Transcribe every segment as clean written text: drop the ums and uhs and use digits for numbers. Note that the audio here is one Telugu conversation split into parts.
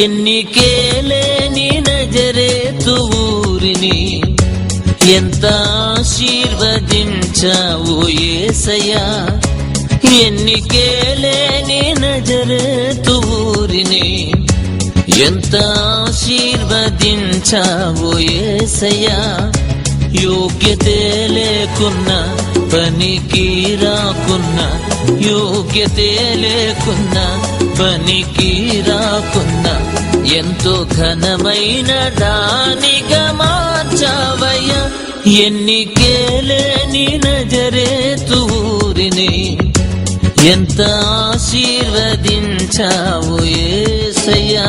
ఎన్నికేలేని నజరేతు ఊరిని ఎంత ఆశీర్వదించావు యేసయ్యా. ఎన్నికేలేని నజరేతు ఊరిని ఎంత ఆశీర్వదించావు యేసయ్యా. యోగ్యతే లేకున్నా పనికి రాకున్నా, యోగ్యతే లేకున్నా పనికి రాకున్నా ఎంతో ఘనమైన దానిగా మార్చావయ్యా. ఎన్నికేలేని నజరేతు ఊరిని ఎంత ఆశీర్వదించావు యేసయ్యా.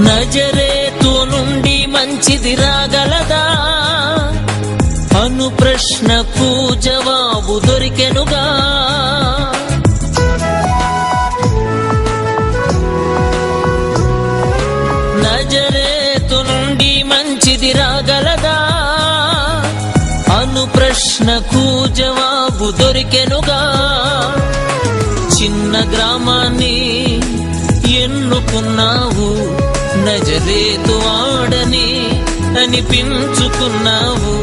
నజరేతు నుండి మంచిది రాగలదా అను ప్రశ్నకు జవాబు దొరికెనుగా. నజరేతు నుండి మంచిది రాగలదా అను ప్రశ్నకు జవాబు దొరికెనుగా. చిన్న గ్రామాన్ని ఎన్నుకున్నావు, నజరేతు వాడని అనిపించుకున్నావు.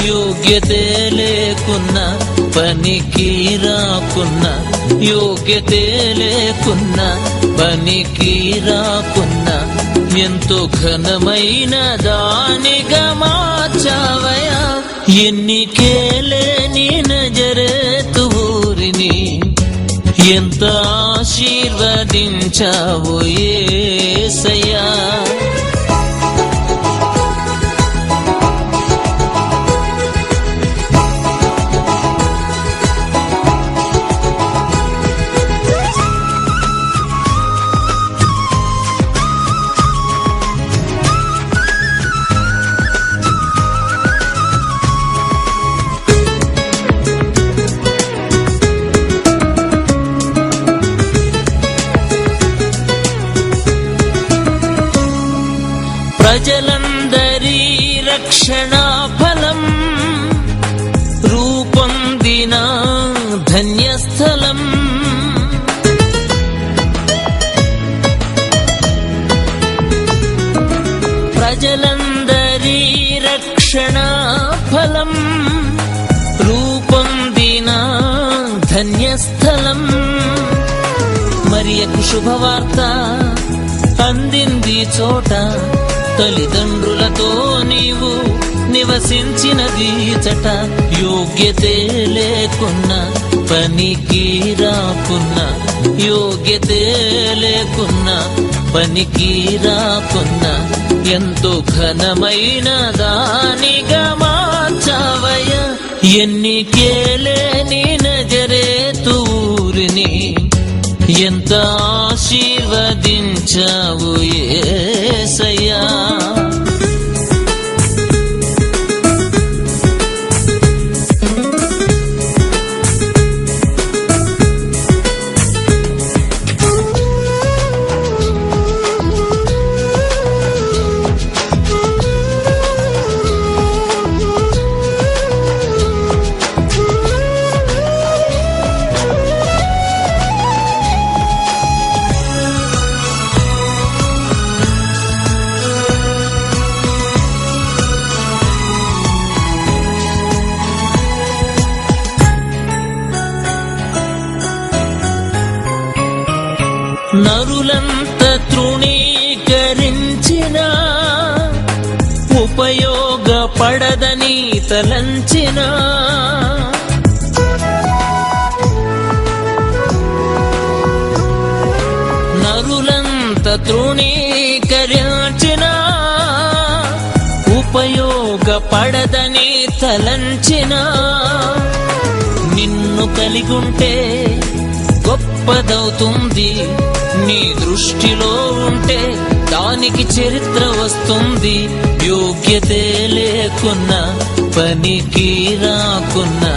యోగ్యతే లేకున్నా పనికి రాకున్నా, యోగ్యతే లేకున్నా పనికి రాకున్నా ఎంతో ఘనమైన దానిగా మార్చావయ్యా. ఎన్నికేలేని నజరేతు ఊరిని ఎంత ఆశీర్వదించావు యేసయ్యా. ప్రజలందరి రక్షణా ఫలం రూపొందిన ధన్యస్థలం. ప్రజలందరి రక్షణా ఫలం రూపొందిన ధన్యస్థలం. మరియకు శుభవార్త అందింది చోట, తల్లిదండ్రులతో నీవు నివసించినది చట. యోగ్యతే లేకున్నా పనికి రాకున్నా, యోగ్యతే లేకున్నా పనికి రాకున్నా ఎంతో ఘనమైన దానిగా మార్చావయ్యా. ఎన్నికేలేని నజరేతు ఊరిని ఎంత ఆశీర్వదించావు యేసయ్యా. నరులంత తృణీకరించిన ఉపయోగపడదని తలంచిన, నరులంత తృణీకరించిన ఉపయోగపడదని తలంచిన నిన్ను కలిగుంటే గొప్పదవుతుంది. నీ దృష్టిలో ఉంటే దానికి చరిత్ర వస్తుంది. యోగ్యతే లేకున్నా పనికి రాకున్నా,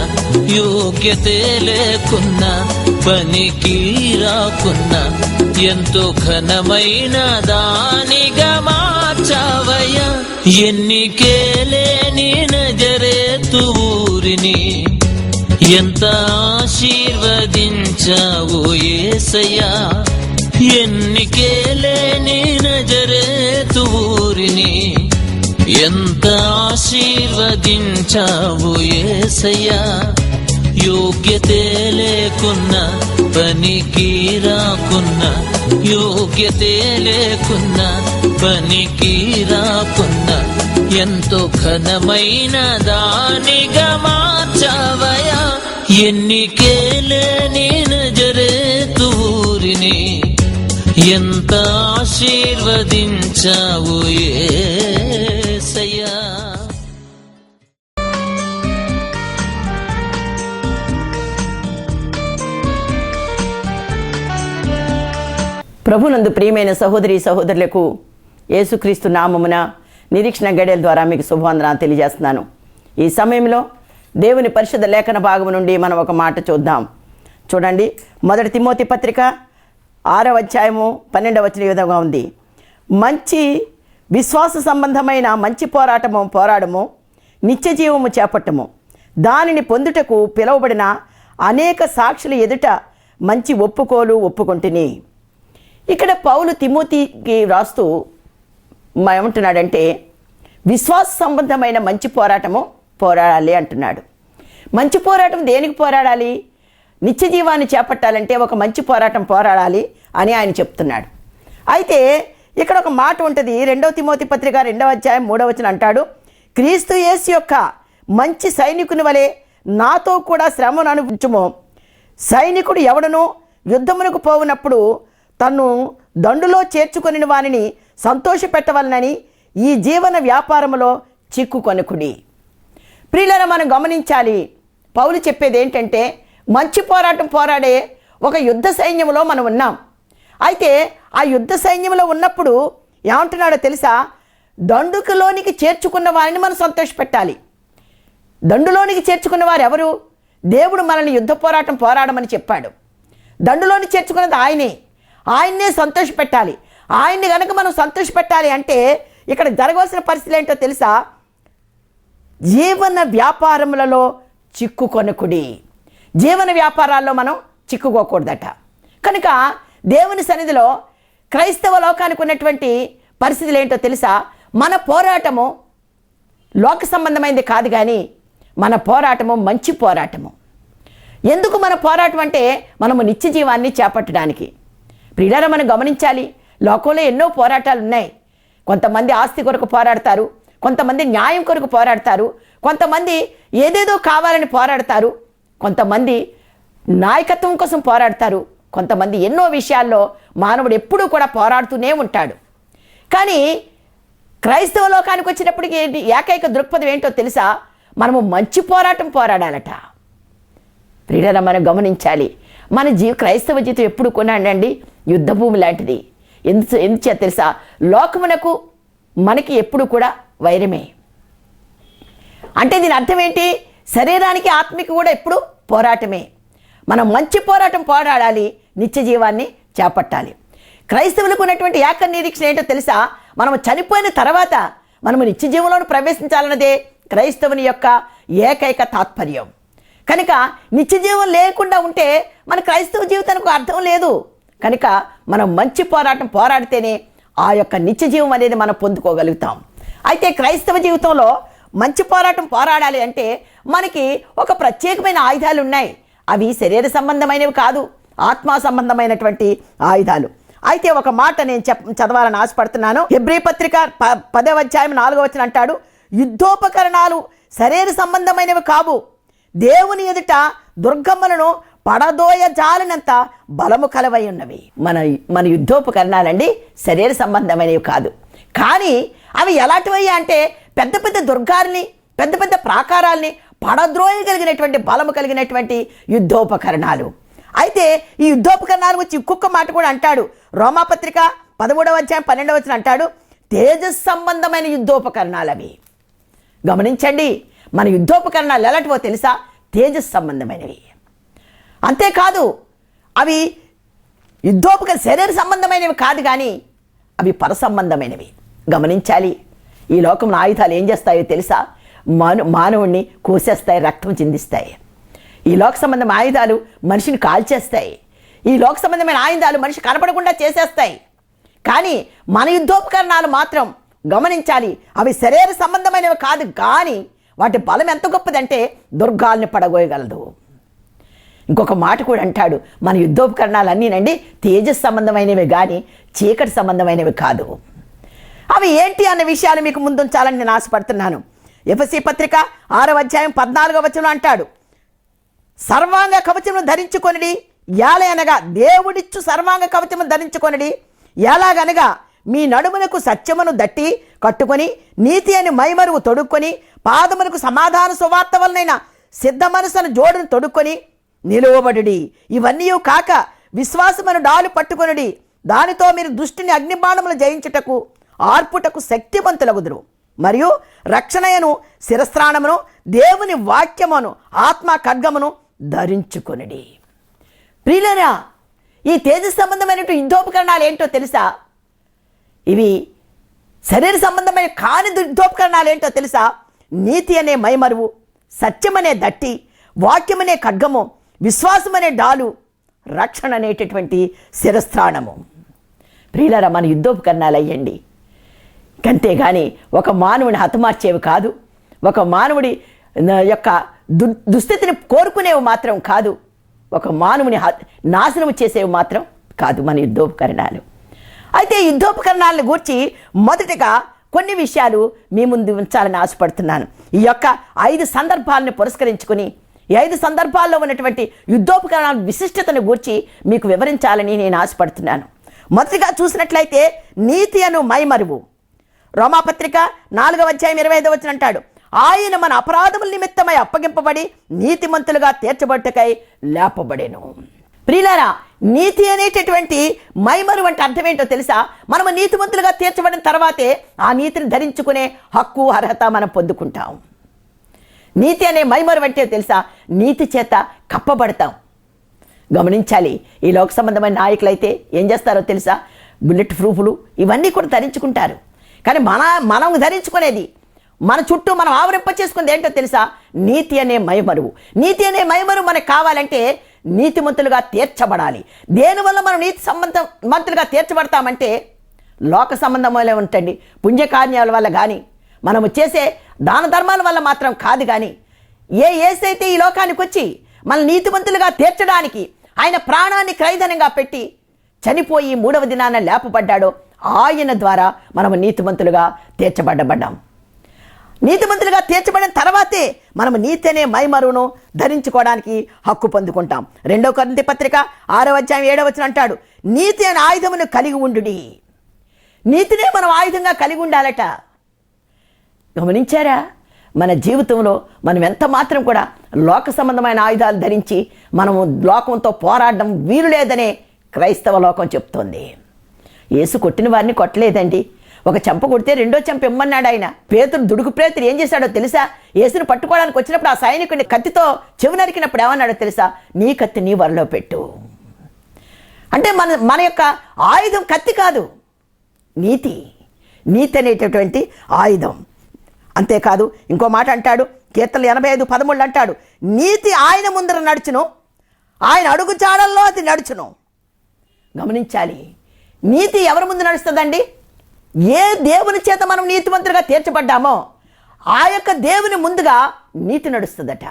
యోగ్యతే లేకున్నా పనికి రాకున్నా ఎంతో ఘనమైన దానిగా మార్చావయ్యా. ఎన్నికేలేని నజరేతు ఊరిని ఎంత ఆశీర్వదించావు యేసయ్యా. ఎన్నికేలేని నజరేతు ఊరిని ఎంత ఆశీర్వదించావు యేసయ్యా. యోగ్యతే లేకున్నా పనికి రాకున్నా, యోగ్యతే లేకున్నా పనికి రాకున్నా ఎంతో ఘనమైన దానిగా మార్చావయ్యా. ఎన్నికేలేని నజరేతు ఊరిని ఎంత ఆశీర్వదించావు యేసయ్యా. ప్రభునందు ప్రియమైన సహోదరి సహోదరులకు యేసుక్రీస్తు నామమున నిరీక్షణ గడియల ద్వారా మీకు శుభవందనాలు తెలియజేస్తున్నాను. ఈ సమయంలో దేవుని పరిశుద్ధ లేఖన భాగం నుండి మనం ఒక మాట చూద్దాం. చూడండి, 1 తిమోతి పత్రిక 6వ అధ్యాయము 12వ వచనం ఈ విధంగా ఉంది. మంచి విశ్వాస సంబంధమైన మంచి పోరాడము, నిత్య జీవము చేపట్టము, దానిని పొందుటకు పిలువబడిన అనేక సాక్షుల ఎదుట మంచి ఒప్పుకొంటిని. ఇక్కడ పౌలు తిమోతికి రాస్తూ ఏమంటున్నాడంటే, విశ్వాస సంబంధమైన మంచి పోరాడాలి అంటున్నాడు. మంచి పోరాటం దేనికి పోరాడాలి? నిత్య జీవాన్ని చేపట్టాలంటే ఒక మంచి పోరాడాలి అని ఆయన చెప్తున్నాడు. అయితే ఇక్కడ ఒక మాట ఉంటుంది. 2వ తిమోతి పత్రిక 2వ అధ్యాయం 3వ వచనం అంటాడు, క్రీస్తు యేసు యొక్క మంచి సైనికుని వలె నాతో కూడా శ్రమను అనుభవించుము. సైనికుడు ఎవడనూ యుద్ధమునకు పోవునప్పుడు తన్ను దండులో చేర్చుకొని వానిని సంతోషపెట్టవలనని ఈ జీవన వ్యాపారములో చిక్కుకొనకుడి. ప్రియులారా, మనం గమనించాలి. పౌలు చెప్పేది ఏంటంటే, మంచి పోరాడే ఒక యుద్ధ సైన్యంలో మనం ఉన్నాం. అయితే ఆ యుద్ధ సైన్యంలో ఉన్నప్పుడు ఏమంటున్నాడో తెలుసా? దండుకలోనికి చేర్చుకున్న వారిని మనం సంతోషపెట్టాలి. దండులోనికి చేర్చుకున్న వారు ఎవరు? దేవుడు మనల్ని యుద్ధ పోరాడమని చెప్పాడు. దండులోని చేర్చుకున్నది ఆయన్నే సంతోషపెట్టాలి. ఆయన్ని కనుక మనం సంతోషపెట్టాలి అంటే ఇక్కడ జరగవలసిన పరిస్థితులు ఏంటో తెలుసా? జీవన వ్యాపారములలో చిక్కుకొనకుడి. జీవన వ్యాపారాల్లో మనం చిక్కుకోకూడదట. కనుక దేవుని సన్నిధిలో క్రైస్తవ లోకానికి ఉన్నటువంటి పరిస్థితులు ఏంటో తెలుసా? మన పోరాటము లోక సంబంధమైనది కాదు, కానీ మన పోరాటము మంచి పోరాటము. ఎందుకు మన పోరాటం అంటే, మనము నిత్య జీవాన్ని చేపట్టడానికి. ప్రియులారా, మనం గమనించాలి, లోకంలో ఎన్నో పోరాటాలు ఉన్నాయి. కొంతమంది ఆస్తి కొరకు పోరాడతారు, కొంతమంది న్యాయం కొరకు పోరాడతారు, కొంతమంది ఏదేదో కావాలని పోరాడతారు, కొంతమంది నాయకత్వం కోసం పోరాడతారు, కొంతమంది ఎన్నో విషయాల్లో మానవుడు ఎప్పుడూ కూడా పోరాడుతూనే ఉంటాడు. కానీ క్రైస్తవ లోకానికి వచ్చినప్పటికీ ఏకైక దృక్పథం ఏంటో తెలుసా? మనము మంచి పోరాడాలట. ప్రియులారా, మనం గమనించాలి, మన క్రైస్తవ జీవితం ఎప్పుడు కొనండి యుద్ధ భూమి లాంటిది. ఎందుచేత తెలుసా? లోకమునకు మనకి ఎప్పుడు కూడా వైరమే. అంటే దీని అర్థం ఏంటి? శరీరానికి ఆత్మకి కూడా ఎప్పుడు పోరాటమే. మనం మంచి పోరాడాలి, నిత్య జీవాన్ని చేపట్టాలి. క్రైస్తవులకు ఉన్నటువంటి ఏక నిరీక్షణ ఏంటో తెలుసా? మనము చనిపోయిన తర్వాత మనము నిత్య జీవంలోకి ప్రవేశించాలన్నదే క్రైస్తవుని యొక్క ఏకైక తాత్పర్యం. కనుక నిత్య జీవం లేకుండా ఉంటే మన క్రైస్తవ జీవితానికి అర్థం లేదు. కనుక మనం మంచి పోరాడితేనే ఆ యొక్క నిత్య జీవం అనేది మనం పొందుకోగలుగుతాం. అయితే క్రైస్తవ జీవితంలో మంచి పోరాడాలి అంటే మనకి ఒక ప్రత్యేకమైన ఆయుధాలు ఉన్నాయి. అవి శరీర సంబంధమైనవి కాదు, ఆత్మ సంబంధమైనటువంటి ఆయుధాలు. అయితే ఒక మాట నేను చదవాలని ఆశపడుతున్నాను. హెబ్రీ పత్రిక 10వ అధ్యాయం 4వ వచనం అంటాడు, యుద్ధోపకరణాలు శరీర సంబంధమైనవి కావు, దేవుని ఎదుట దుర్గమ్మలను పడదోయ జాలినంత బలము కలవై ఉన్నవి. మన యుద్ధోపకరణాలండి శరీర సంబంధమైనవి కాదు, కానీ అవి ఎలాంటివయ్యా అంటే పెద్ద పెద్ద దుర్గాల్ని, పెద్ద పెద్ద ప్రాకారాల్ని పడద్రోయగలిగినటువంటి బలము కలిగినటువంటి యుద్ధోపకరణాలు. అయితే ఈ యుద్ధోపకరణాలు వచ్చి ఇంకొక మాట కూడా అంటాడు. రోమాపత్రిక 13వ అధ్యాయం 12వ వచనం అంటాడు, తేజస్ సంబంధమైన యుద్ధోపకరణాలు అవి. గమనించండి, మన యుద్ధోపకరణాలు ఎలాంటివో తెలుసా? తేజస్ సంబంధమైనవి. అంతేకాదు అవి శరీర సంబంధమైనవి కాదు, కానీ అవి పరసంబంధమైనవి. గమనించాలి, ఈ లోకంలో ఆయుధాలు ఏం చేస్తాయో తెలుసా? మానవుణ్ణి కోసేస్తాయి, రక్తం చిందిస్తాయి. ఈ లోక సంబంధమైన ఆయుధాలు మనిషిని కాల్చేస్తాయి. ఈ లోక సంబంధమైన ఆయుధాలు మనిషి కనపడకుండా చేసేస్తాయి. కానీ మన యుద్ధోపకరణాలు మాత్రం గమనించాలి, అవి శరీర సంబంధమైనవి కాదు, కానీ వాటి బలం ఎంత గొప్పదంటే దుర్గాల్ని పడగోయగలదు. ఇంకొక మాట కూడా అంటాడు, మన యుద్ధోపకరణాలన్నీనండి తేజస్ సంబంధమైనవి కానీ చీకటి సంబంధమైనవి కాదు. అవి ఏంటి అన్న విషయాలు మీకు ముందుంచాలని నేను ఆశపడుతున్నాను. ఎఫెసీ పత్రిక 6వ అధ్యాయం 14వ వచనం అంటాడు, సర్వాంగ కవచమును ధరించుకొనిడి, ఎలాగనగా దేవుడిచ్చు సర్వాంగ కవచమును ధరించుకొనిడి, ఎలాగనగా మీ నడుమునకు సత్యమును దట్టి కట్టుకొని నీతి అని మైమరువు తొడుక్కొని పాదములకు సమాధాన సువార్త వలనైన సిద్ధ మనసును జోడును తొడుక్కొని నిలువబడుడి. ఇవన్నీ కాక విశ్వాసమును డాలు పట్టుకొనుడి, దానితో మీరు దుష్టిని అగ్నిబాణములు జయించుటకు ఆర్పుటకు శక్తివంతులగుదురు. మరియు రక్షణయను శిరస్త్రాణమును దేవుని వాక్యమును ఆత్మ ఖడ్గమును ధరించుకొనిడి. ప్రియులారా, ఈ తేజస్ సంబంధమైనటువంటి యుద్ధోపకరణాలు ఏంటో తెలుసా? ఇవి శరీర సంబంధమైన కాని యుద్ధోపకరణాలు ఏంటో తెలుసా? నీతి అనే మైమరువు, సత్యం అనే దట్టి, వాక్యం అనే ఖడ్గము, విశ్వాసం అనే డాలు, రక్షణ అనేటటువంటి శిరస్త్రాణము. ప్రియులారా, మన యుద్ధోపకరణాలు అయ్యండి. అంతేగాని ఒక మానవుని హతమార్చేవి కాదు, ఒక మానవుడి యొక్క దుస్థితిని కోరుకునేవి మాత్రం కాదు, ఒక మానవుని నాశనం చేసేవి మాత్రం కాదు మన యుద్ధోపకరణాలు. అయితే యుద్ధోపకరణాలను గూర్చి మొదటగా కొన్ని విషయాలు మీ ముందు ఉంచాలని ఆశపడుతున్నాను. ఈ యొక్క 5 సందర్భాలను పురస్కరించుకుని ఈ 5 సందర్భాల్లో ఉన్నటువంటి యుద్ధోపకరణాల విశిష్టతను గూర్చి మీకు వివరించాలని నేను ఆశపడుతున్నాను. మొదటిగా చూసినట్లయితే నీతి అను మైమరువు. రోమాపత్రిక 4వ అధ్యాయం 25వ వచనం అంటాడు, ఆయన మన అపరాధముల నిమిత్తమై అప్పగింపబడి నీతిమంతులుగా తీర్చబట్టుకై లేపబడెను. ప్రియులారా, నీతి అనేటటువంటి మైమరువు అంటే అర్థం ఏంటో తెలుసా? మనము నీతిమంతులుగా తీర్చబడిన తర్వాతే ఆ నీతిని ధరించుకునే హక్కు అర్హత మనం పొందుకుంటాం. నీతి అనే మైమరువు అంటే తెలుసా? నీతి చేత కప్పబడతాం. గమనించాలి, ఈ లోక సంబంధమైన నాయకులైతే ఏం చేస్తారో తెలుసా? బుల్లెట్ ప్రూఫ్లు ఇవన్నీ కూడా ధరించుకుంటారు. కానీ మనం ధరించుకునేది, మన చుట్టూ మనం ఆవరింప చేసుకునేది ఏంటో తెలుసా? నీతి అనే మైమరువు. నీతి అనే మైమరువు మనకు కావాలంటే నీతిమంతులుగా తీర్చబడాలి. దేనివల్ల మనం మంతులుగా తీర్చబడతామంటే లోక సంబంధంలో ఉంటుంది, పుణ్యకార్యాల వల్ల కానీ మనము చేసే దాన ధర్మాల వల్ల మాత్రం కాదు. కానీ ఏసైతే ఈ లోకానికి వచ్చి మన నీతిమంతులుగా తీర్చడానికి ఆయన ప్రాణాన్ని క్రయధనంగా పెట్టి చనిపోయి 3వ దినాన లేపబడ్డాడో ఆయన ద్వారా మనము నీతిమంతులుగా తీర్చబడ్డాం. నీతిమంతులుగా తీర్చబడిన తర్వాతే మనము నీతి అనే మైమరువును ధరించుకోవడానికి హక్కు పొందుకుంటాం. 2వ కొరింథీ పత్రిక 6వ అధ్యాయం 7వ వచనం అంటాడు, నీతి అనే ఆయుధమును కలిగి ఉండుడి. నీతినే మనం ఆయుధంగా కలిగి ఉండాలట. గమనించారా? మన జీవితంలో మనం ఎంత మాత్రం కూడా లోక సంబంధమైన ఆయుధాలు ధరించి మనము లోకంతో పోరాడడం వీలు లేదనే క్రైస్తవ లోకం చెప్తోంది. యేసు కొట్టిన వారిని కొట్టలేదండి. ఒక చెంప కొడితే 2వ చెంప ఇమ్మన్నాడు ఆయన. పేతురు దుడుకు పేతురు ఏం చేశాడో తెలుసా? యేసును పట్టుకోవడానికి వచ్చినప్పుడు ఆ సైనికుడిని కత్తితో చెవి నరికినప్పుడు ఏమన్నాడో తెలుసా? నీ కత్తి నీ వరలో పెట్టు. అంటే మన యొక్క ఆయుధం కత్తి కాదు, నీతి అనేటటువంటి ఆయుధం. అంతేకాదు ఇంకో మాట అంటాడు, కీర్తనలు 85:13 అంటాడు, నీతి ఆయన ముందర నడుచును, ఆయన అడుగు జాడల్లో అది నడుచును. గమనించాలి, నీతి ఎవరి ముందు నడుస్తుందండి? ఏ దేవుని చేత మనం నీతిమంతులుగా తీర్చబడ్డామో ఆ యొక్క దేవుని ముందుగా నీతి నడుస్తుందట.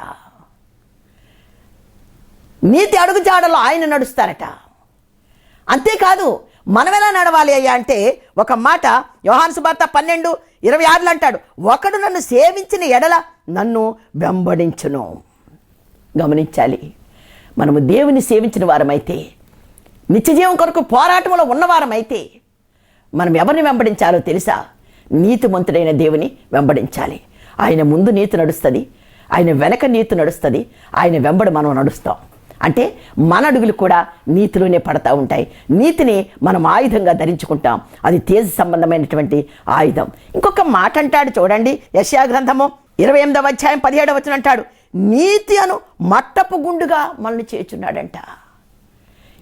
నీతి అడుగు జాడలో ఆయన నడుస్తారట. అంతేకాదు మనం ఎలా నడవాలి అయ్యా అంటే, ఒక మాట యోహాను సువార్త 12:26 అంటాడు, ఒకడు నన్ను సేవించిన ఎడల నన్ను వెంబడించును. గమనించాలి, మనము దేవుని సేవించిన వారమైతే, నిత్యజీవం కొరకు పోరాటంలో ఉన్నవారమైతే మనం ఎవరిని వెంబడించాలో తెలుసా? నీతిమంతుడైన దేవుని వెంబడించాలి. ఆయన ముందు నీతి నడుస్తుంది, ఆయన వెనక నీతి నడుస్తుంది, ఆయన వెంబడి మనం నడుస్తాం. అంటే మన అడుగులు కూడా నీతిలోనే పడతా ఉంటాయి. నీతిని మనం ఆయుధంగా ధరించుకుంటాం. అది తేజ సంబంధమైనటువంటి ఆయుధం. ఇంకొక మాట అంటాడు చూడండి, యెషయా గ్రంథము 28వ అధ్యాయం 17వ వచనం అంటాడు, నీతి అను మట్టపు గుండుగా మనల్ని చేర్చున్నాడంట.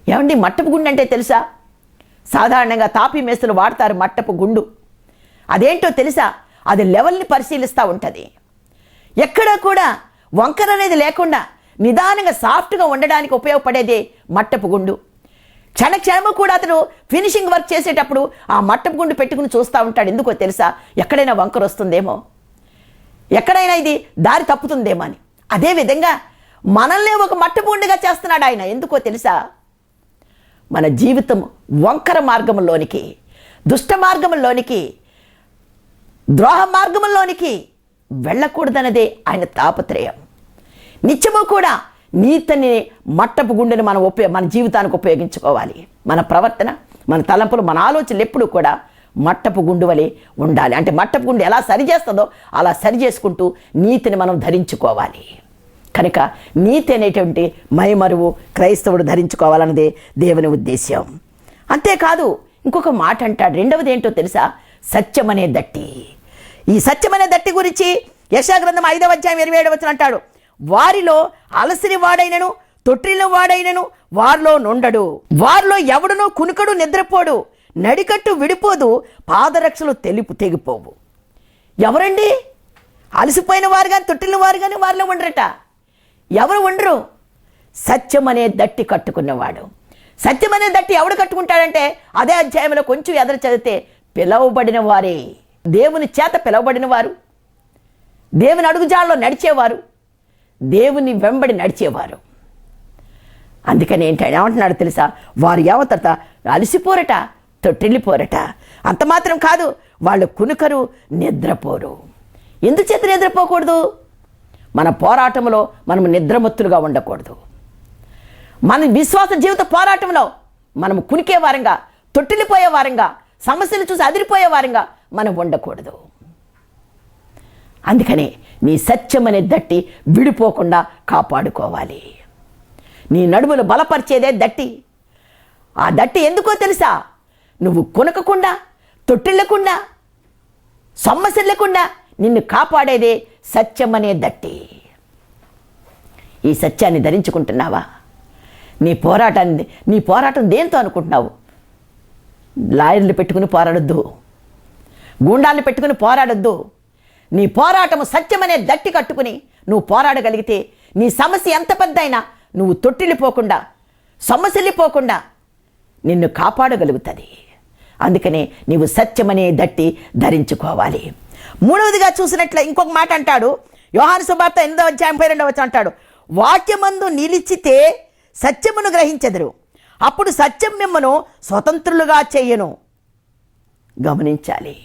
ఏమండి మట్టపు గుండు అంటే తెలుసా? సాధారణంగా తాపీ మేస్తులు వాడతారు మట్టపు గుండు. అదేంటో తెలుసా? అది లెవెల్ని పరిశీలిస్తూ ఉంటుంది. ఎక్కడ కూడా వంకర అనేది లేకుండా నిదానంగా సాఫ్ట్గా ఉండడానికి ఉపయోగపడేదే మట్టపు గుండు. క్షణము కూడా అతను ఫినిషింగ్ వర్క్ చేసేటప్పుడు ఆ మట్టపు గుండు పెట్టుకుని చూస్తూ ఉంటాడు. ఎందుకో తెలుసా? ఎక్కడైనా వంకర వస్తుందేమో, ఎక్కడైనా ఇది దారి తప్పుతుందేమో అని. అదేవిధంగా మనల్ని ఒక మట్టపు గుండుగా చేస్తున్నాడు ఆయన. ఎందుకో తెలుసా? మన జీవితం వంకర మార్గంలోనికి, దుష్ట మార్గంలోనికి, ద్రోహ మార్గంలోనికి వెళ్ళకూడదన్నదే ఆయన తాపత్రయం. నిత్యము కూడా నీతిని మట్టపు గుండెని మన జీవితానికి ఉపయోగించుకోవాలి. మన ప్రవర్తన, మన తలంపులు, మన ఆలోచనలు ఎప్పుడు కూడా మట్టపు గుండు వలె ఉండాలి. అంటే మట్టపు గుండు ఎలా సరి చేస్తుందో అలా సరి చేసుకుంటూ నీతిని మనం ధరించుకోవాలి. కనుక నీతి అనేటువంటి మైమరువు క్రైస్తవుడు ధరించుకోవాలన్నదే దేవుని ఉద్దేశ్యం. అంతేకాదు ఇంకొక మాట అంటాడు. రెండవది ఏంటో తెలుసా? సత్యం అనే దట్టి. ఈ సత్యం అనే దట్టి గురించి యెషయా గ్రంథం 5వ అధ్యాయం 27వ వచనం అంటాడు, వారిలో అలసిని వాడైనను తొట్టిల్ని వాడైనను వారిలో నుండడు, వారిలో ఎవడునూ కునుకడు నిద్రపోడు, నడికట్టు విడిపోదు, పాదరక్షలు తెగిపోవు. ఎవరండి? అలసిపోయిన వారు కానీ తొట్టిల్ని వారు కానీ వారిలో ఉండరట. ఎవరు ఉండరు? సత్యం అనే దట్టి కట్టుకున్నవాడు. సత్యం అనే దట్టి ఎవడు కట్టుకుంటాడంటే అదే అధ్యాయంలో కొంచెం ఎదురు చదివితే పిలవబడిన వారే, దేవుని చేత పిలవబడిన వారు, దేవుని అడుగుజాడలో నడిచేవారు, దేవుని వెంబడి నడిచేవారు. అందుకని ఏమంటున్నాడు తెలుసా? వారు ఏమవుతారట? అలసిపోరట, తొట్టిల్లిపోరట. అంత మాత్రం కాదు, వాళ్ళు కునుకరు, నిద్రపోరు. ఎందుచేత నిద్రపోకూడదు? మన పోరాటంలో మనం నిద్రమత్తులుగా ఉండకూడదు. మన విశ్వాస జీవిత పోరాటంలో మనం కునికే వారంగా, తొట్టిల్లిపోయే వారంగా, సమస్యలు చూసి అదిరిపోయే వారంగా మనం ఉండకూడదు. అందుకని నీ సత్యం అనే దట్టి విడిపోకుండా కాపాడుకోవాలి. నీ నడుములు బలపరిచేదే దట్టి. ఆ దట్టి ఎందుకో తెలుసా? నువ్వు కొనకకుండా, తొట్టిల్లకుండా, సమస్య లేకుండా నిన్ను కాపాడేదే సత్యం అనే దట్టి. ఈ సత్యాన్ని ధరించుకుంటున్నావా? నీ పోరాటం దేంతో అనుకుంటున్నావు? లాయర్లు పెట్టుకుని పోరాడొద్దు, గూండాలను పెట్టుకుని పోరాడొద్దు. నీ పోరాటము సత్యమనే దట్టి కట్టుకుని నువ్వు పోరాడగలిగితే నీ సమస్య ఎంత పెద్దయినా నువ్వు తొట్టిల్లిపోకుండా, సమస్యలిపోకుండా నిన్ను కాపాడగలుగుతుంది. అందుకనే నీవు సత్యమనే దట్టి ధరించుకోవాలి. మూడవదిగా చూసినట్లే ఇంకొక మాట అంటాడు, యోహాను సువార్త 8వ అధ్యాయం 22వ వచనం అంటాడు, వాక్యమందు నిలిచితే సత్యమును గ్రహించెదరు, అప్పుడు సత్యం మిమ్మను స్వతంత్రులుగా చేయను. గమనించాలి.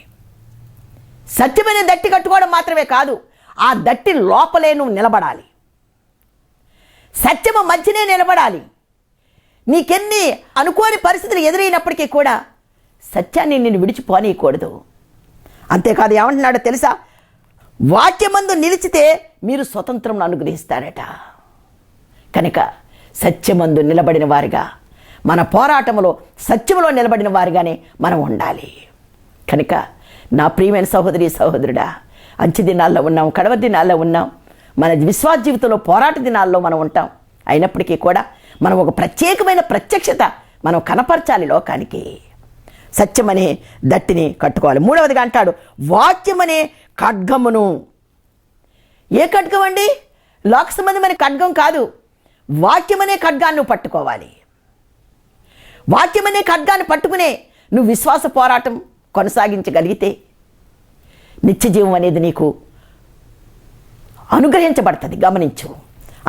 సత్యమైన దట్టి కట్టుకోవడం మాత్రమే కాదు, ఆ దట్టి లోపలే నువ్వు నిలబడాలి. సత్యము మధ్యనే నిలబడాలి. నీకెన్ని అనుకోని పరిస్థితులు ఎదురైనప్పటికీ కూడా సత్యాన్ని నిన్ను విడిచిపోనీయకూడదు. అంతేకాదు ఏమంటున్నాడో తెలుసా? వాక్యమందు నిలిచితే మీరు స్వతంత్రం అనుగ్రహిస్తారట. కనుక సత్యమందు నిలబడిన వారిగా, మన పోరాటంలో సత్యములో నిలబడిన వారిగానే మనం ఉండాలి. కనుక నా ప్రియమైన సహోదరి సహోదరుడా, అంచె దినాల్లో ఉన్నాం, కడవ దినాల్లో ఉన్నాం. మన విశ్వాస జీవితంలో పోరాట దినాల్లో మనం ఉంటాం. అయినప్పటికీ కూడా మనం ఒక ప్రత్యేకమైన ప్రత్యక్షత మనం కనపరచాలి లోకానికి. సత్యమనే దట్టిని కట్టుకోవాలి. మూడవదిగా అంటాడు, వాక్యమనే ఖడ్గమును. ఏ ఖడ్గం అండి? లోక సంబంధమైన ఖడ్గం కాదు. వాక్యమనే ఖడ్గాన్ని పట్టుకోవాలి. వాక్యమనే ఖడ్గాన్ని పట్టుకునే నువ్వు విశ్వాస పోరాటం కొనసాగించగలిగితే నిత్య జీవం అనేది నీకు అనుగ్రహించబడుతుంది. గమనించు.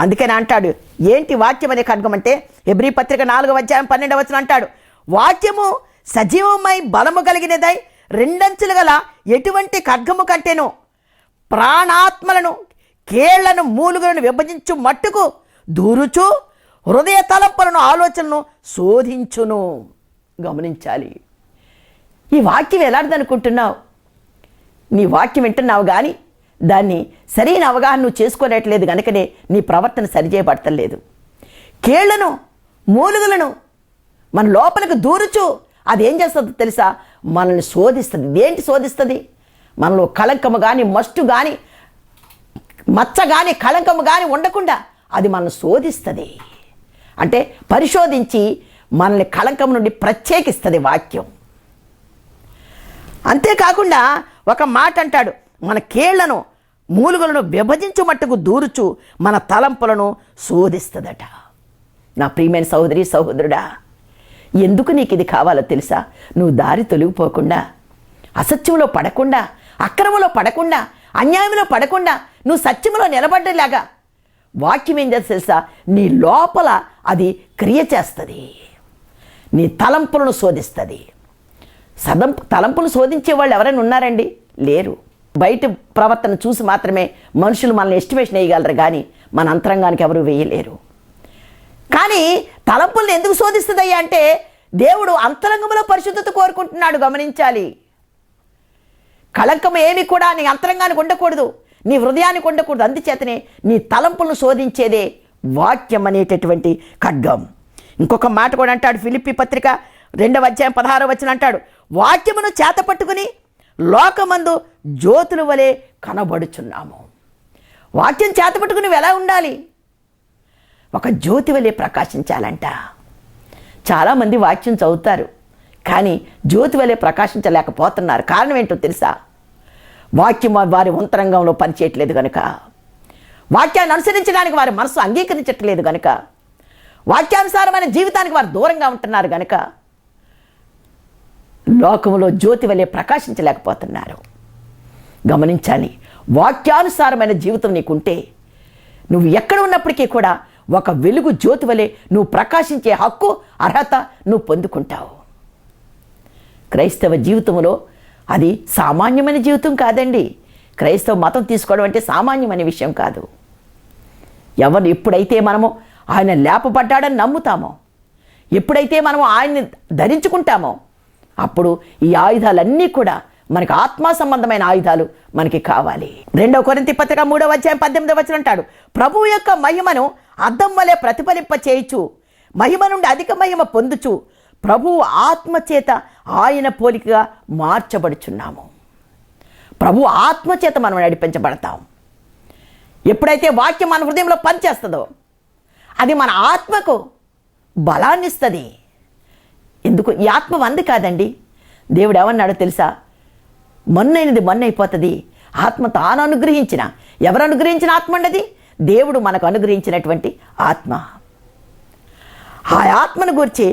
అందుకని అంటాడు, ఏంటి వాక్యం అనే ఖడ్గం అంటే? హెబ్రీ పత్రిక 4వ అధ్యాయం 12వ వచనం అంటాడు, వాక్యము సజీవమై బలము కలిగినదై రెండంచులు గల ఎటువంటి ఖడ్గము కంటేను ప్రాణాత్మలను కేళ్లను మూలుగులను విభజించు మట్టుకు దూరుచు హృదయ తలంపులను ఆలోచనను శోధించును. గమనించాలి. ఈ వాక్యం ఎలాంటిదనుకుంటున్నావు? నీ వాక్యం వింటున్నావు కానీ దాన్ని సరైన అవగాహన నువ్వు చేసుకోనట్లేదు కనుకనే నీ ప్రవర్తన సరిచేయబడతలేదు. కేళ్లను మూలుగులను మన లోపలికి దూరుచు అది ఏం చేస్తుందో తెలుసా? మనల్ని శోధిస్తుంది. ఏంటి శోధిస్తుంది? మనలో కళంకము కానీ మస్టు కానీ మచ్చ కానీ కళంకము కానీ ఉండకుండా అది మనల్ని శోధిస్తుంది. అంటే పరిశోధించి మనల్ని కళంకం నుండి ప్రత్యేకిస్తుంది వాక్యం. అంతేకాకుండా ఒక మాట అంటాడు, మన కేళ్లను మూలుగులను విభజించు మట్టుకు దూరుచు మన తలంపులను శోధిస్తుందట. నా ప్రియమైన సహోదరి సహోదరుడా, ఎందుకు నీకు ఇది కావాలో తెలుసా? నువ్వు దారి తొలగిపోకుండా, అసత్యంలో పడకుండా, అక్రమంలో పడకుండా, అన్యాయంలో పడకుండా నువ్వు సత్యంలో నిలబడ్డలాగా వాక్యం ఏం చేస్తుంది తెలుసా? నీ లోపల అది క్రియ చేస్తుంది, నీ తలంపులను శోధిస్తుంది. తలంపులు శోధించే వాళ్ళు ఎవరైనా ఉన్నారండి? లేరు. బయట ప్రవర్తన చూసి మాత్రమే మనుషులు మనల్ని ఎస్టిమేషన్ వేయగలరు, కానీ మన అంతరంగానికి ఎవరు వేయలేరు. కానీ తలంపుల్ని ఎందుకు శోధిస్తుందయ్యా అంటే దేవుడు అంతరంగంలో పరిశుద్ధత కోరుకుంటున్నాడు. గమనించాలి. కళంకం ఏమి కూడా నీ అంతరంగానికి ఉండకూడదు, నీ హృదయానికి ఉండకూడదు. అందుచేతనే నీ తలంపులను శోధించేదే వాక్యం అనేటటువంటి ఖడ్గం. ఇంకొక మాట కూడా అంటాడు, ఫిలిప్పీ పత్రిక 2వ అధ్యాయం 16వ వచనం అంటాడు, వాక్యమును చేత పట్టుకుని లోకమందు జ్యోతుల వలె కనబడుచున్నాము. వాక్యం చేత పట్టుకుని నువ్వు ఎలా ఉండాలి? ఒక జ్యోతి వలె ప్రకాశించాలంట. చాలామంది వాక్యం చదువుతారు, కానీ జ్యోతి వలె ప్రకాశించలేకపోతున్నారు. కారణం ఏంటో తెలుసా? వాక్యం వారి అంతరంగంలో పనిచేయట్లేదు కనుక, వాక్యాన్ని అనుసరించడానికి వారి మనసు అంగీకరించట్లేదు కనుక, వాక్యానుసారమైన జీవితానికి వారు దూరంగా ఉంటున్నారు కనుక లోకంలో జ్యోతి వలె ప్రకాశించలేకపోతున్నారు. గమనించాలి. వాక్యానుసారమైన జీవితం నీకుంటే నువ్వు ఎక్కడ ఉన్నప్పటికీ కూడా ఒక వెలుగు జ్యోతి వలె నువ్వు ప్రకాశించే హక్కు, అర్హత నువ్వు పొందుకుంటావు. క్రైస్తవ జీవితంలో అది సామాన్యమైన జీవితం కాదండి. క్రైస్తవ మతం తీసుకోవడం అంటే సామాన్యమైన విషయం కాదు. ఎప్పుడైతే మనము ఆయన లేపబడ్డాడని నమ్ముతామో, ఎప్పుడైతే మనము ఆయన్ని ధరించుకుంటామో, అప్పుడు ఈ ఆయుధాలన్నీ కూడా మనకి ఆత్మ సంబంధమైన ఆయుధాలు మనకి కావాలి. 2వ కొరింథీ పత్రిక 3వ అధ్యాయం 18వ వచనం అంటాడు, ప్రభువు యొక్క మహిమను అద్దం వలె ప్రతిఫలింప చేయుచు మహిమ నుండి అధిక మహిమ పొందుచు ప్రభువు ఆత్మచేత ఆయన పోలికగా మార్చబడుచున్నాము. ప్రభు ఆత్మచేత మనం నడిపించబడతాం. ఎప్పుడైతే వాక్యం మన హృదయంలో పనిచేస్తుందో అది మన ఆత్మకు బలాన్ని ఇస్తుంది. ఎందుకు? ఈ ఆత్మ వంది కాదండి. దేవుడు ఏమన్నాడో తెలుసా? మొన్నైనది మొన్నైపోతుంది. ఆత్మ తాను అనుగ్రహించిన, ఎవరు అనుగ్రహించిన ఆత్మ ఉండది? దేవుడు మనకు అనుగ్రహించినటువంటి ఆత్మ. ఆ ఆత్మను గురించి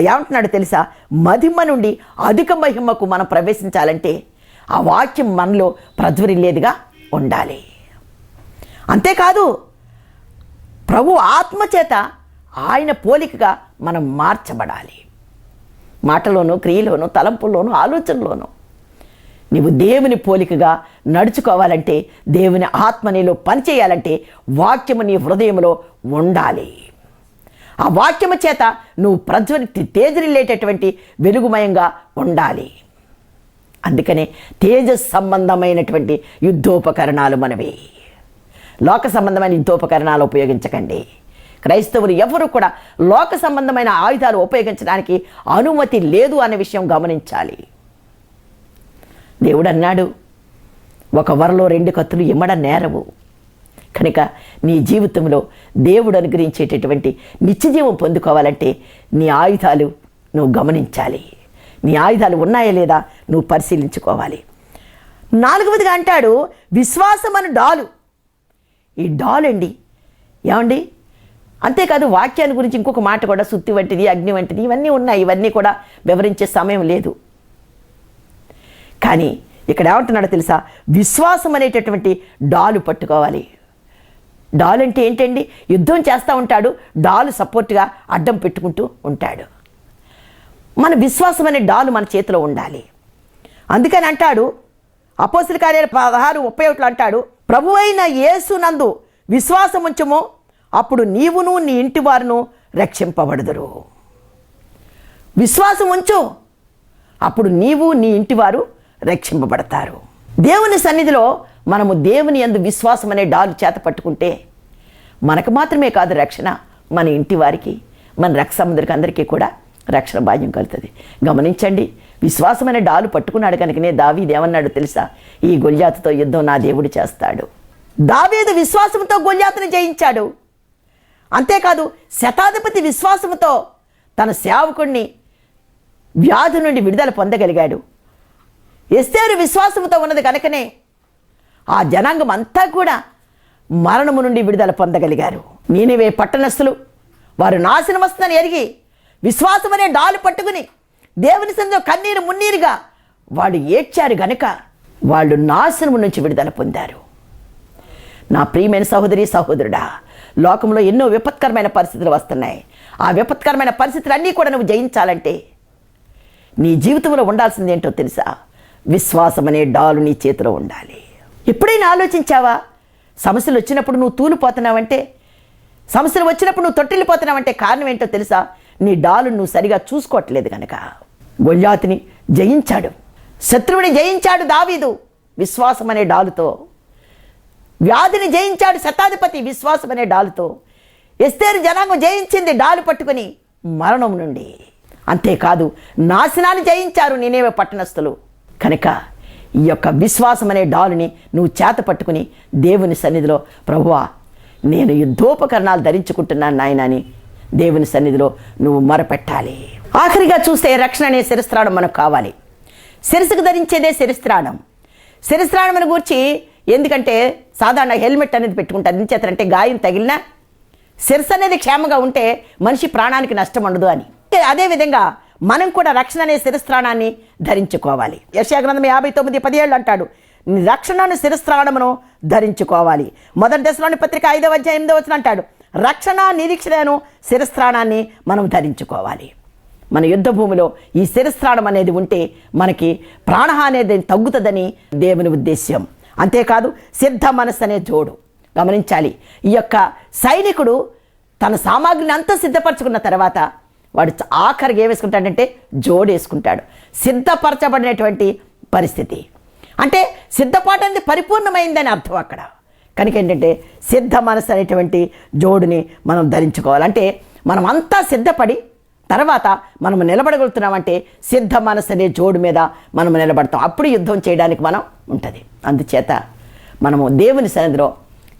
ఏమంటున్నాడు తెలుసా? మహిమ నుండి అధిక మహిమకు మనం ప్రవేశించాలంటే ఆ వాక్యం మనలో ప్రజ్వరిల్లేదిగా ఉండాలి. అంతేకాదు, ప్రభు ఆత్మచేత ఆయన పోలికగా మనం మార్చబడాలి. మాటలోనూ, క్రియలోనూ, తలంపుల్లోనూ, ఆలోచనలోనూ నీవు దేవుని పోలికగా నడుచుకోవాలంటే, దేవుని ఆత్మ నీలో పనిచేయాలంటే వాక్యము నీ హృదయంలో ఉండాలి. ఆ వాక్యము చేత నువ్వు తేజరిల్లేటటువంటి వెలుగుమయంగా ఉండాలి. అందుకనే తేజస్ సంబంధమైనటువంటి యుద్ధోపకరణాలు మనవి. లోక సంబంధమైన యుద్ధోపకరణాలు ఉపయోగించకండి. క్రైస్తవులు ఎవరు కూడా లోక సంబంధమైన ఆయుధాలు ఉపయోగించడానికి అనుమతి లేదు అనే విషయం గమనించాలి. దేవుడు అన్నాడు, ఒక వరలో 2 కత్తులు ఇమ్మడ నేరవు. కనుక నీ జీవితంలో దేవుడు అనుగ్రహించేటటువంటి నిత్యజీవం పొందుకోవాలంటే నీ ఆయుధాలు నువ్వు గమనించాలి. నీ ఆయుధాలు ఉన్నాయా లేదా నువ్వు పరిశీలించుకోవాలి. 4వదిగా అంటాడు, విశ్వాసం అను డాలు. ఈ డాల్ అండి, ఏమండి? అంతేకాదు, వాక్యాన్ని గురించి ఇంకొక మాట కూడా, సుత్తి వంటిది, అగ్ని వంటిది, ఇవన్నీ ఉన్నాయి. ఇవన్నీ కూడా వివరించే సమయం లేదు. కానీ ఇక్కడ ఏమంటున్నాడో తెలుసా? విశ్వాసం అనేటటువంటి డాలు పట్టుకోవాలి. డాల్ అంటే ఏంటండి? యుద్ధం చేస్తూ ఉంటాడు, డాలు సపోర్ట్గా అడ్డం పెట్టుకుంటూ ఉంటాడు. మన విశ్వాసం అనే డాలు మన చేతిలో ఉండాలి. అందుకని అంటాడు, అపోస్తల కార్యాలు 16:31 అంటాడు, ప్రభువైన యేసునందు విశ్వాసం ఉంచుము, అప్పుడు నీవును నీ ఇంటి వారును రక్షింపబడుదురు. విశ్వాసం ఉంచు, అప్పుడు నీవు నీ ఇంటి వారు రక్షింపబడతారు. దేవుని సన్నిధిలో మనము దేవుని యందు విశ్వాసం అనే డాలు చేత పట్టుకుంటే మనకు మాత్రమే కాదు రక్షణ, మన ఇంటి వారికి, మన రక్త సంబంధికి అందరికీ కూడా రక్షణ భాగ్యం కలుగుతుంది. గమనించండి, విశ్వాసమైన డాలు పట్టుకున్నాడు కనుకనే దావీదు ఏమన్నాడు తెలుసా? ఈ గొల్యాతుతో యుద్ధం నా దేవుడు చేస్తాడు. దావీదు విశ్వాసంతో గొల్యాతుని జయించాడు. అంతేకాదు శతాధిపతి విశ్వాసంతో తన సేవకుడిని వ్యాధి నుండి విడుదల పొందగలిగాడు. ఎస్తేరు విశ్వాసంతో ఉన్నది కనుకనే ఆ జనాంగం అంతా కూడా మరణము నుండి విడుదల పొందగలిగారు. నీనివే పట్టణస్థులు వారు నాశనం వస్తుందని ఎరిగి విశ్వాసం అనే డాలు పట్టుకుని దేవుని సన్నిధిలో కన్నీరు మున్నీరుగా వాళ్ళు ఏడ్చారు గనుక వాళ్ళు నాశనము నుంచి విడుదల పొందారు. నా ప్రియమైన సహోదరి సహోదరుడా, లోకంలో ఎన్నో విపత్కరమైన పరిస్థితులు వస్తున్నాయి. ఆ విపత్కరమైన పరిస్థితులన్నీ కూడా నువ్వు జయించాలంటే నీ జీవితంలో ఉండాల్సింది ఏంటో తెలుసా? విశ్వాసం అనే డాలు నీ చేతిలో ఉండాలి. ఎప్పుడైనా ఆలోచించావా? సమస్యలు వచ్చినప్పుడు నువ్వు తూలిపోతున్నావంటే, సమస్యలు వచ్చినప్పుడు నువ్వు తొట్టిల్లిపోతున్నావంటే కారణం ఏంటో తెలుసా? నీ డాలు నువ్వు సరిగా చూసుకోవట్లేదు కనుక. గొల్యాతుని జయించాడు, శత్రువుని జయించాడు దావీదు విశ్వాసం అనే డాలుతో. వ్యాధిని జయించాడు శతాధిపతి విశ్వాసం అనే డాలుతో. ఎస్తేరు జనాంగం జయించింది డాలు పట్టుకుని మరణం నుండి. అంతేకాదు నాశనాన్ని జయించారు నీనేవే పట్టణస్థులు. కనుక ఈ యొక్క విశ్వాసం అనే డాలుని నువ్వు చేత పట్టుకుని దేవుని సన్నిధిలో, ప్రభువా నేను యుద్ధోపకరణాలు ధరించుకుంటున్నాను నాయన అని దేవుని సన్నిధిలో నువ్వు మొరపెట్టాలి. ఆఖరిగా చూస్తే రక్షణ అనే శిరస్త్రాణం మనకు కావాలి. శిరస్సుకు ధరించేదే శిరస్త్రాణం. శిరస్త్రాణం గురించి ఎందుకంటే సాధారణ హెల్మెట్ అనేది పెట్టుకుంటారు. ఎందుచేతంటే గాయం తగిలినా శిరస్సు అనేది క్షేమంగా ఉంటే మనిషి ప్రాణానికి నష్టం ఉండదు అని. అదేవిధంగా మనం కూడా రక్షణ అనే శిరస్త్రాణాన్ని ధరించుకోవాలి. యెషయా గ్రంథం 59:17 అంటాడు, రక్షణను శిరస్త్రాణమును ధరించుకోవాలి. మొదటి దశలోని పత్రిక 5వ అధ్యాయం 8వ వచనం అంటాడు, రక్షణ నిరీక్షణను శిరస్త్రాణాన్ని మనం ధరించుకోవాలి. మన యుద్ధ భూమిలో ఈ శిరస్త్రాణం అనేది ఉంటే మనకి ప్రాణహాని అనేది తగ్గుతుందని దేవుని ఉద్దేశ్యం. అంతేకాదు సిద్ధ మనస్సు అనే జోడు. గమనించాలి, ఈ యొక్క సైనికుడు తన సామాగ్రిని అంతా సిద్ధపరచుకున్న తర్వాత వాడు ఆఖరికి ఏం వేసుకుంటాడంటే జోడు వేసుకుంటాడు. సిద్ధపరచబడినటువంటి పరిస్థితి అంటే సిద్ధపాటు అనేది పరిపూర్ణమైందని అర్థం అక్కడ. కనుక ఏంటంటే సిద్ధ మనసు అనేటువంటి జోడుని మనం ధరించుకోవాలంటే మనం అంతా సిద్ధపడి తర్వాత మనం నిలబడగలుగుతున్నామంటే సిద్ధ మనసు అనే జోడు మీద మనం నిలబడతాం. అప్పుడు యుద్ధం చేయడానికి మనం ఉంటుంది. అందుచేత మనము దేవుని సన్నిధిలో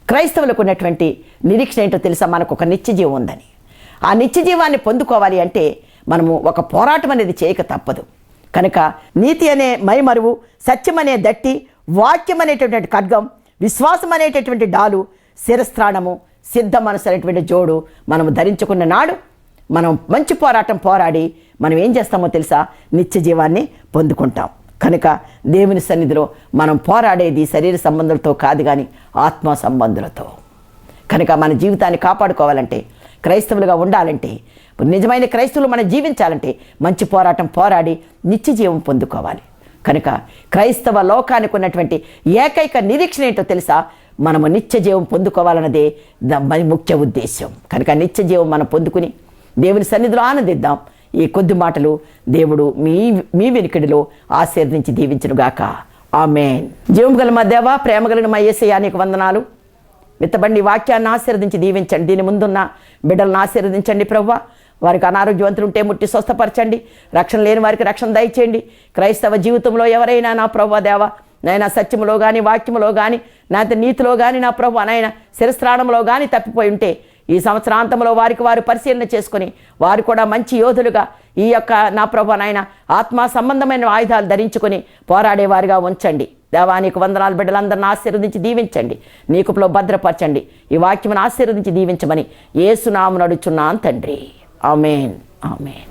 క్రైస్తవులకు ఉన్నటువంటి నిరీక్షణ ఏంటో తెలుసా? మనకు ఒక నిత్యజీవం ఉందని. ఆ నిత్యజీవాన్ని పొందుకోవాలి అంటే మనము ఒక పోరాటం అనేది చేయక తప్పదు. కనుక నీతి అనే మైమరువు, సత్యం అనే దట్టి, వాక్యం అనేటటువంటి ఖడ్గం, విశ్వాసం అనేటటువంటి డాలు, శిరస్త్రాణము, సిద్ధ మనసు అనేటువంటి జోడు మనము ధరించుకున్న నాడు మనం మంచి పోరాటం పోరాడి మనం ఏం చేస్తామో తెలుసా? నిత్య జీవాన్ని పొందుకుంటాం. కనుక దేవుని సన్నిధిలో మనం పోరాడేది శరీర సంబంధాలతో కాదు కానీ ఆత్మ సంబంధులతో. కనుక మన జీవితాన్ని కాపాడుకోవాలంటే, క్రైస్తవులుగా ఉండాలంటే, నిజమైన క్రైస్తవులు మనం జీవించాలంటే మంచి పోరాటం పోరాడి నిత్య జీవం పొందుకోవాలి. కనుక క్రైస్తవ లోకానికి ఉన్నటువంటి ఏకైక నిరీక్షణ ఏంటో తెలుసా? మనము నిత్య జీవం పొందుకోవాలన్నదే ముఖ్య ఉద్దేశం. కనుక నిత్య జీవం మనం పొందుకుని దేవుని సన్నిధిలో ఆనందిద్దాం. ఈ కొద్ది మాటలు దేవుడు మీ వెనుకడిలో ఆశీర్వదించి దీవించునుగాక. ఆమేన్. జీవం గల మా దేవా, ప్రేమ కలిగిన మా యేసయ్యా నీకు వందనాలు. విత్తబండి వాక్యాన్ని ఆశీర్వదించి దీవించండి. దీని ముందున్న బిడ్డలను ఆశీర్వదించండి ప్రభువా. వారికి అనారోగ్యవంతులు ఉంటే ముట్టి స్వస్థపరచండి. రక్షణ లేని వారికి రక్షణ దయచేయండి. క్రైస్తవ జీవితంలో ఎవరైనా నా ప్రభువా దేవా నైనా సత్యములో కానీ వాక్యములో కానీ నాతో నీతిలో కానీ నా ప్రభువా నైనా శిరస్త్రాణంలో కానీ తప్పిపోయి ఉంటే ఈ సంవత్సరాంతంలో వారికి వారు పరిశీలన చేసుకొని వారు కూడా మంచి యోధులుగా ఈ యొక్క నా ప్రభువా నాయన ఆత్మ సంబంధమైన ఆయుధాలు ధరించుకొని పోరాడేవారిగా ఉంచండి. దేవా నీకు వందనాలు. బిడ్డలందరిని ఆశీర్వదించి దీవించండి. నీ కృపలో భద్రపరచండి. ఈ వాక్యమును ఆశీర్వదించి దీవించమని యేసు నామమున అడుగుచున్నాను తండ్రి. ఆమేన్. ఆమేన్.